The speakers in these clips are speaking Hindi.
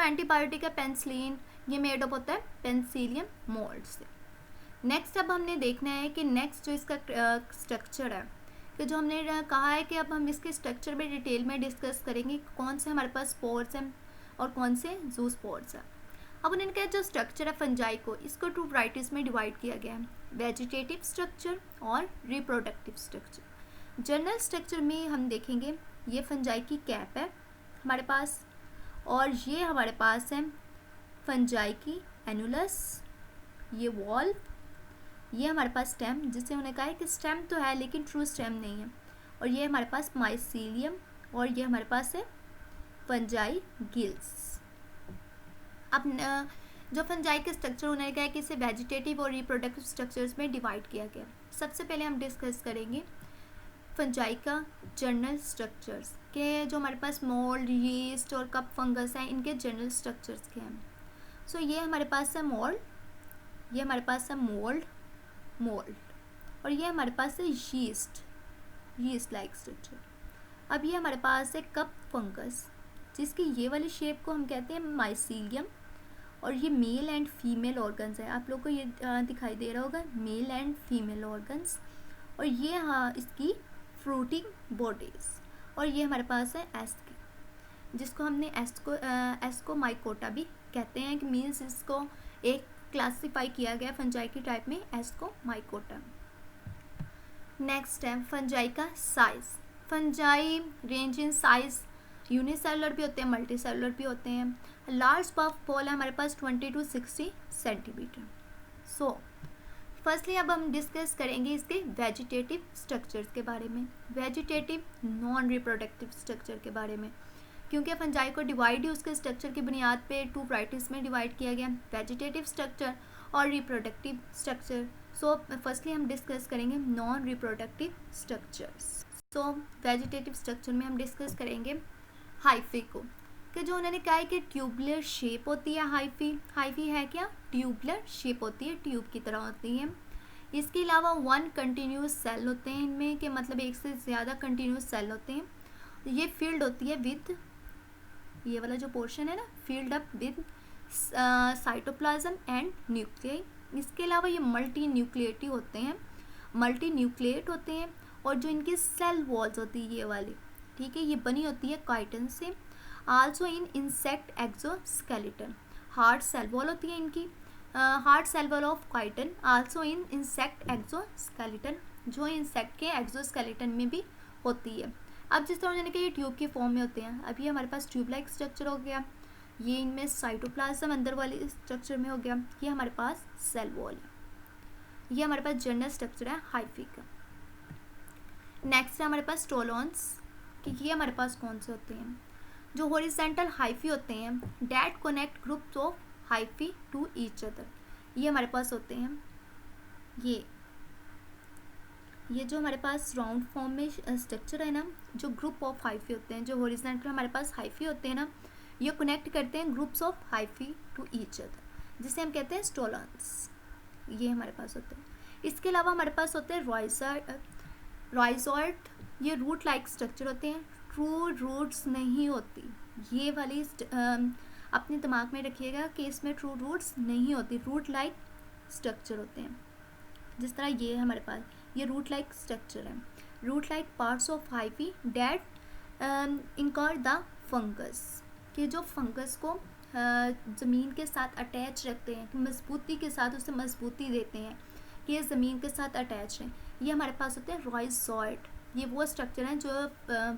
एंटीबायोटिक है पेनिसिलिन, ये मेड अप होता है पेनिसिलियम मोल्ड से। नेक्स्ट अब हमने देखना है कि नेक्स्ट जो इसका स्ट्रक्चर है, कि जो हमने कहा है कि अब हम इसके स्ट्रक्चर में डिटेल में डिस्कस करेंगे कौन से हमारे पास स्पोर्स हैं और कौन से ज़ूस्पोर्स हैं। अब उनका जो स्ट्रक्चर है फंजाई को, इसको टू वैराइटीज़ में डिवाइड किया गया है, वेजिटेटिव स्ट्रक्चर और रिप्रोडक्टिव स्ट्रक्चर। जनरल स्ट्रक्चर में हम देखेंगे ये फंजाई की कैप है हमारे पास, और ये हमारे पास है फंजाई की एनुलस, ये वॉल्व, ये हमारे पास स्टेम, जिससे उन्होंने कहा है कि स्टेम तो है लेकिन ट्रू स्टेम नहीं है, और ये हमारे पास माइसीलियम, और ये हमारे पास है फंजाई गिल्स। अब जो फंजाई के स्ट्रक्चर उन्होंने कहा है कि इसे वेजिटेटिव और रिप्रोडक्टिव स्ट्रक्चर्स में डिवाइड किया गया। सबसे पहले हम डिस्कस करेंगे फंजाई का जनरल स्ट्रक्चर्स के, जो हमारे पास मोल्ड, यीस्ट और कप फंगस है, इनके जनरल स्ट्रक्चर्स के हैं। सो ये हमारे पास है मोल्ड, ये हमारे पास है मोल्ड, और ये हमारे पास है यीस्ट लाइक स्ट्रक्चर। अब ये हमारे पास है कप फंगस, जिसकी ये वाली शेप को हम कहते हैं माइसीलियम, और ये मेल एंड फीमेल ऑर्गन्स है, आप लोग को ये दिखाई दे रहा होगा, मेल एंड फीमेल ऑर्गन्स, और ये इसकी फ्रूटिंग बॉडीज, और ये हमारे पास है एस्की, जिसको हमने एस्कोमाइकोटा भी कहते हैं, कि मीन्स इसको एक क्लासिफाई किया गया फंजाई की टाइप में एस्कोमाइकोटा। नेक्स्ट है फंजाई का size. Fungi range in size, unicellular भी होते हैं, मल्टी सेलुलर भी होते हैं। लार्ज पफ बॉल है हमारे पास 20 to 60 सेंटीमीटर। सो फर्स्टली अब हम डिस्कस करेंगे इसके वेजिटेटिव स्ट्रक्चर्स के बारे में, वेजिटेटिव नॉन रिप्रोडक्टिव स्ट्रक्चर के बारे में, क्योंकि फंजाई को डिवाइड ही उसके स्ट्रक्चर की बुनियाद पे टू वैराइटीज़ में डिवाइड किया गया, वेजिटेटिव स्ट्रक्चर और रिप्रोडक्टिव स्ट्रक्चर। सो फर्स्टली हम डिस्कस करेंगे नॉन रिप्रोडक्टिव स्ट्रक्चर्स। सो वेजिटेटिव स्ट्रक्चर में हम डिस्कस करेंगे हाइफी को, कि जो उन्होंने कहा है कि ट्यूबुलर शेप होती है हाइफी है क्या, ट्यूबुलर शेप होती है, ट्यूब की तरह होती है। इसके अलावा 1 कंटिन्यूस सेल होते हैं इनमें, कि मतलब एक से ज़्यादा कंटिन्यूस सेल होते हैं। ये फील्ड होती है विद, ये वाला जो पोर्शन है ना, field up with cytoplasm and nuclei. इसके अलावा ये मल्टी न्यूक्लिएट होते हैं, और जो इनकी सेल वॉल्स होती है ये वाली, ठीक है, ये बनी होती है काइटिन से। Also in insect exoskeleton, hard cell wall होती है इनकी, hard cell wall of chitin also in insect exoskeleton, जो इंसेक्ट के एक्सोस्केलेटन में भी होती है। अब जिस तरह मैंने कहा ये ट्यूब की फॉर्म में होते हैं, अभी हमारे पास ट्यूब लाइक स्ट्रक्चर हो गया, ये इनमें साइटोप्लाज्म अंदर वाले स्ट्रक्चर में हो गया, ये हमारे पास सेल वॉल है। ये हमारे पास जनरल स्ट्रक्चर है हाइफी का। नेक्स्ट है हमारे पास स्टोलॉन्स, कि ये हमारे पास कौन से होते हैं, जो हॉरिजॉन्टल हाइफी होते हैं, that connect groups of hyphae to each other, ये हमारे पास होते हैं। ये जो हमारे पास राउंड फॉर्म में स्ट्रक्चर है ना, जो ग्रुप ऑफ हाइफी होते हैं, जो हॉरिजॉन्टल हमारे पास हाइफी होते हैं ना, ये कनेक्ट करते हैं groups of hyphae to each other, जिसे हम कहते हैं स्टोलॉन्स, ये हमारे पास होते हैं। इसके अलावा हमारे पास होते हैं राइजॉइड, ये रूट लाइक स्ट्रक्चर होते हैं, ट्रू रूट्स नहीं होती, ये वाली अपने दिमाग में रखिएगा कि इसमें ट्रू रूट्स नहीं होती, रूट लाइक स्ट्रक्चर होते हैं। जिस तरह ये हमारे पास ये रूट लाइक स्ट्रक्चर है, root like parts of hyphae that anchor the fungus, कि जो फंगस को ज़मीन के साथ अटैच रखते हैं, कि मजबूती के साथ उसे मजबूती देते हैं कि ये ज़मीन के साथ अटैच है, ये हमारे पास होते हैं राइजॉइड। ये वो स्ट्रक्चर हैं जो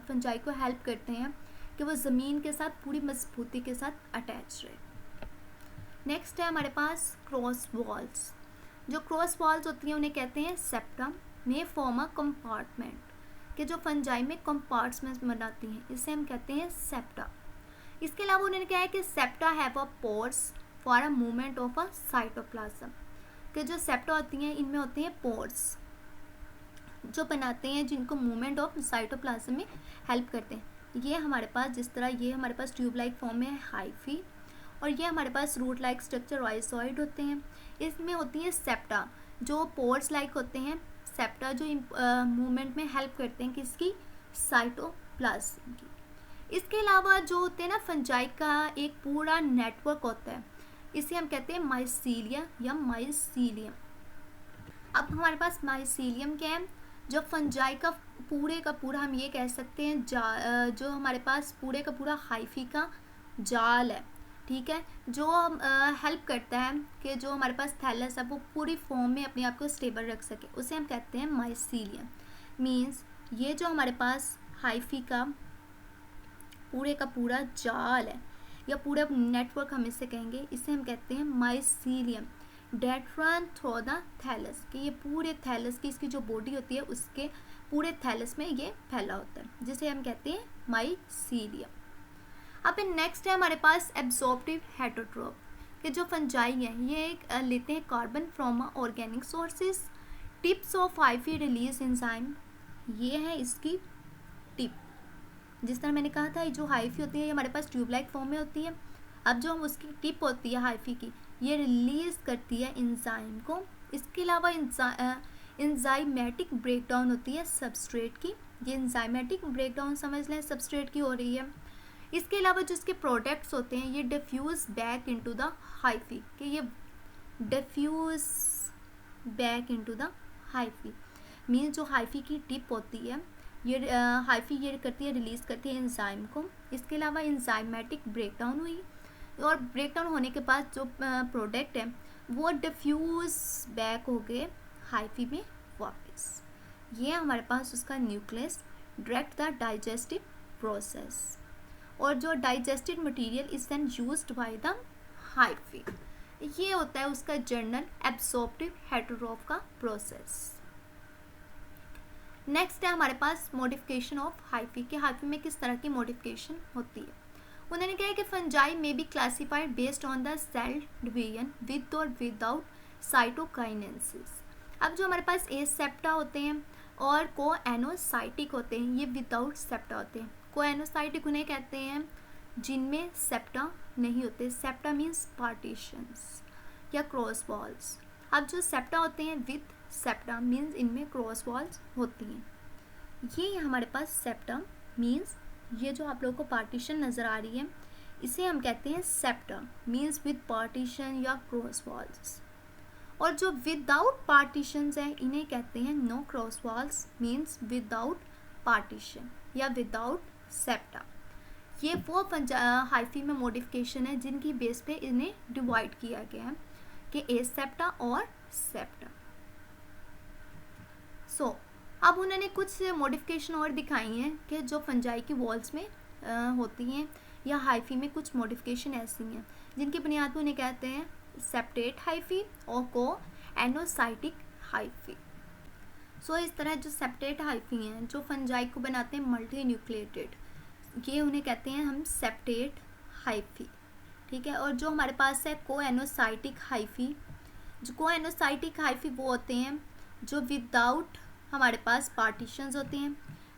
फंजाई को हेल्प करते हैं कि वो ज़मीन के साथ पूरी मजबूती के साथ अटैच रहे। नेक्स्ट है हमारे पास क्रॉस वॉल्स, जो क्रॉस वॉल्स होती हैं उन्हें कहते हैं सेप्टा, में फॉर्म अ कंपार्टमेंट, कि जो फंजाई में कंपार्टमेंट्स बनाती हैं, इसे हम कहते हैं सेप्टा। इसके अलावा उन्होंने कहा है कि septa have a pores for a movement of a cytoplasm, कि जो सेप्टा होती हैं इनमें होते हैं पोर्स जो बनाते हैं, जिनको मूवमेंट ऑफ साइटोप्लाज्म में हेल्प करते हैं। ये हमारे पास जिस तरह ये हमारे पास ट्यूब लाइक फॉर्म में है हाइफी, और ये हमारे पास रूट लाइक स्ट्रक्चर राइजॉइड होते हैं। इसमें होती है सेप्टा, जो पोर्स लाइक होते हैं, सेप्टा जो मूवमेंट में हेल्प करते हैं किसकी, साइटोप्लाज्म की। इसके अलावा जो होते हैं ना फंजाई का एक पूरा नेटवर्क होता है, इसे हम कहते हैं माइसीलिया या माइसीलियम। अब हमारे पास माइसीलियम क्या है, जो फंजाई का पूरा हम ये कह सकते हैं जो हमारे पास पूरे का पूरा हाइफी का जाल है, ठीक है, जो हेल्प करता है कि जो हमारे पास थैलस है वो पूरी फॉर्म में अपने आप को स्टेबल रख सके, उसे हम कहते हैं माइसीलियम। मींस ये जो हमारे पास हाइफी का पूरा जाल है या पूरा नेटवर्क हम इसे कहेंगे, इसे हम कहते हैं mycelium that run through the thallus, कि ये पूरे थैलस की इसकी जो बॉडी होती है उसके पूरे थैलस में ये फैला होता है, जिसे हम कहते हैं माइसीलियम। अब नेक्स्ट है हमारे पास एब्जॉर्प्टिव हेटरोट्रोफ, कि जो फंजाई है ये लेते हैं carbon from organic sources, tips of hyphae release enzyme, ये है इसकी टिप। जिस तरह मैंने कहा था जो हाइफी होती है ये हमारे पास ट्यूब लाइक फॉर्म में होती है, अब जो हम उसकी टिप होती है हाइफी की ये रिलीज करती है एंजाइम को। इसके अलावा एंजाइमेटिक ब्रेकडाउन होती है सबस्ट्रेट की, ये एंजाइमेटिक ब्रेकडाउन समझ लें सबस्ट्रेट की हो रही है। इसके अलावा जो इसके प्रोडक्ट्स होते हैं ये diffuse back into the hyphae, कि ये diffuse back into the hyphae, mean जो हाइफी की टिप होती है ये हाइफी ये करती है रिलीज़ करती है एंजाइम को। इसके अलावा एंजाइमेटिक ब्रेकडाउन हुई और ब्रेकडाउन होने के बाद जो प्रोडक्ट है वो डिफ्यूज बैक हो गए हाइफी में वापस। ये हमारे पास उसका nucleus direct the digestive process, और जो digested material is then used by the hyphae. ये होता है उसका जर्नल एब्सॉर्प्टिव हेटरोट्रोफ का प्रोसेस। नेक्स्ट है हमारे पास मॉडिफिकेशन ऑफ हाइफी, के हाइफी में किस तरह की मॉडिफिकेशन होती है। उन्होंने कहा है कि फंजाई में be classified based on the cell division with और विदाउट साइटोकाइनेसिस। अब जो हमारे पास एसेप्टा होते हैं और कोएनोसाइटिक होते हैं, ये विदाउट सेप्टा होते हैं। कोएनोसाइटिक उन्हें कहते हैं जिनमें सेप्टा नहीं होते, सेप्टा मीन्स पार्टीशंस या क्रॉस वॉल्स। अब जो सेप्टा होते हैं विद सेप्टा मीन्स इनमें क्रॉस वॉल्स होती हैं। ये हमारे पास सेप्टा मीन्स ये जो आप लोगों को पार्टीशन नज़र आ रही है इसे हम कहते हैं सेप्टा मीन्स विद पार्टीशन या क्रॉस वॉल्स। और जो विदाउट पार्टीशंस है इन्हें कहते हैं no cross walls means without partition या विदाउट सेप्टा। ये वो हाइफी में मॉडिफिकेशन है जिनकी बेस पे इन्हें डिवाइड किया गया है कि एसेप्टा और सेप्टा। अब उन्होंने कुछ मॉडिफिकेशन और दिखाई हैं कि जो फंजाई की वॉल्स में होती हैं या हाइफी में कुछ मॉडिफिकेशन ऐसी हैं जिनकी बुनियाद पर उन्हें कहते हैं सेप्टेट हाइफी और कोएनोसाइटिक हाइफी। इस तरह जो सेप्टेट हाइफी हैं जो फंजाई को बनाते हैं मल्टी न्यूक्लिएटेड, ये उन्हें कहते हैं हम सेप्टेट हाइफी, ठीक है। और जो हमारे पास है कोएनोसाइटिक हाइफी, जो कोएनोसाइटिक हाइफी वो होते हैं जो विदाउट हमारे पास पार्टीशंस होते हैं